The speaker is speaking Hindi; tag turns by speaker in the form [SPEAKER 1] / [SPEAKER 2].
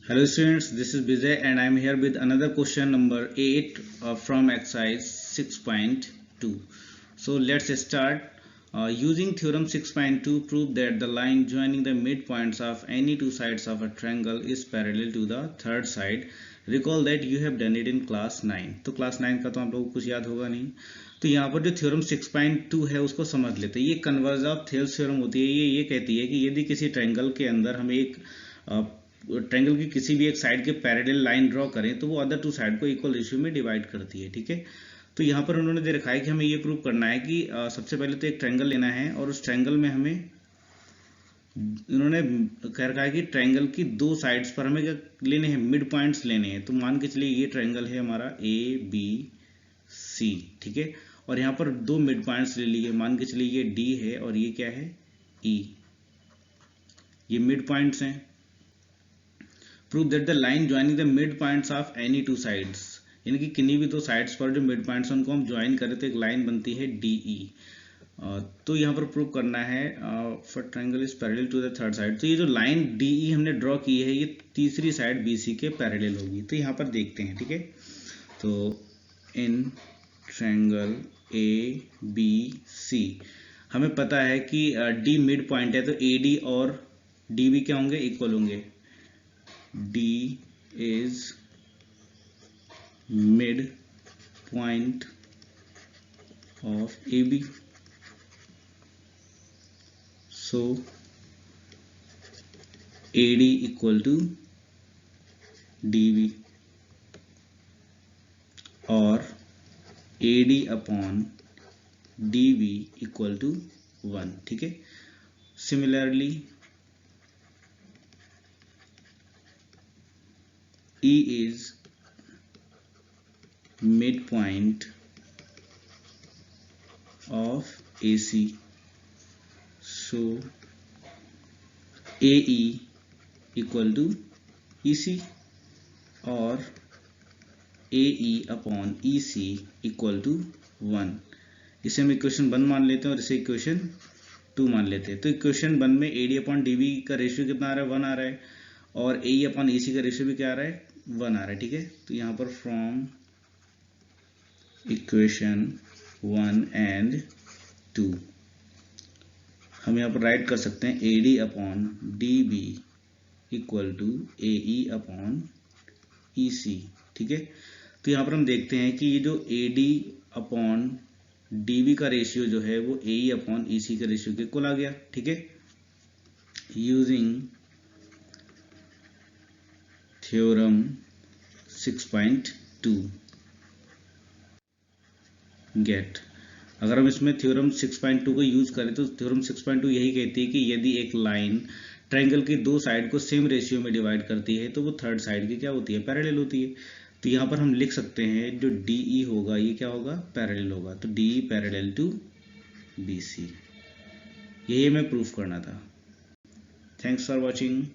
[SPEAKER 1] Hello students, this is Vijay and I am here with another question number 8 from exercise 6.2. So let's start. Using theorem 6.2, prove that the line joining the midpoints of any two sides of a triangle is parallel to the third side. Recall that you have done it in class 9. तो class 9 का तो आप लोगों को कुछ याद होगा नहीं. तो यहाँ पर जो थ्योरम 6.2 है उसको समझ लेते हैं. ये कन्वर्ज ऑफ थेल्स थ्योरम होती है. ये कहती है कि यदि किसी ट्रायंगल के अंदर हम एक ट्रायंगल की किसी भी एक साइड के पैरेलल लाइन ड्रॉ करें तो वो अदर टू साइड को इक्वल रेशियो में डिवाइड करती है. ठीक है, तो यहाँ पर उन्होंने दे रखा है कि हमें ये प्रूव करना है कि सबसे पहले तो एक ट्रायंगल लेना है और उस ट्रायंगल में हमें उन्होंने कह रखा है कि ट्रायंगल की दो साइड्स पर हमें क्या लेने हैं, मिड पॉइंट्स लेने हैं. तो मान के चलिए ये ट्रायंगल है हमारा ABC. ठीक है, और यहाँ पर दो मिड पॉइंट्स ले लिए. मान के चलिए ये D है और ये क्या है E. ये मिड पॉइंट्स हैं. Prove that the line joining the mid points of any two sides, यानी कि किन्हीं भी दो साइड्स पर जो मिड पॉइंट्स उनको हम ज्वाइन करें तो एक लाइन बनती है DE. तो यहाँ पर प्रूव करना है for triangle is parallel to the third side. तो ये जो लाइन DE हमने ड्रॉ की है ये तीसरी साइड BC के पैरेलल होगी. तो यहाँ पर देखते हैं. ठीक है, तो इन ट्रायंगल ABC हमें पता है कि D मिड पॉइंट है तो AD और DB क्या होंगे, इक्वल होंगे. D is mid point of AB. So AD equal to DB or AD upon DB equal to 1. ठीक है, similarly E is midpoint of AC, so AE equal to EC और AE upon EC equal to 1. इसे हम इक्वेशन 1 मान लेते हैं और इसे इक्वेशन 2 मान लेते हैं. तो इक्वेशन 1 में AD अपॉन DB का रेशियो कितना आ रहा है, 1 आ रहा है, और AE अपॉन EC का रेशियो भी क्या आ रहा है, 1 आ रहा है. ठीक है, तो यहाँ पर फ्रॉम इक्वेशन 1 एंड 2 हम यहाँ पर राइट कर सकते हैं AD upon DB equal to AE upon EC. ठीक है, तो यहाँ पर हम देखते हैं कि ये जो AD अपॉन DB का रेशियो जो है वो AE अपॉन EC का रेशियो के इक्वल आ गया. ठीक है, यूजिंग थ्योरम 6.2 गेट. अगर हम इसमें थ्योरम 6.2 को यूज करें तो थ्योरम 6.2 यही कहती है कि यदि एक लाइन ट्रायंगल की दो साइड को सेम रेशियो में डिवाइड करती है तो वो थर्ड साइड की क्या होती है, पैरेलल होती है. तो यहाँ पर हम लिख सकते हैं जो DE होगा ये क्या होगा, पैरेलल होगा. तो DE पैरेलल टू BC. यही हमें प्रूफ करना था. Thanks for watching.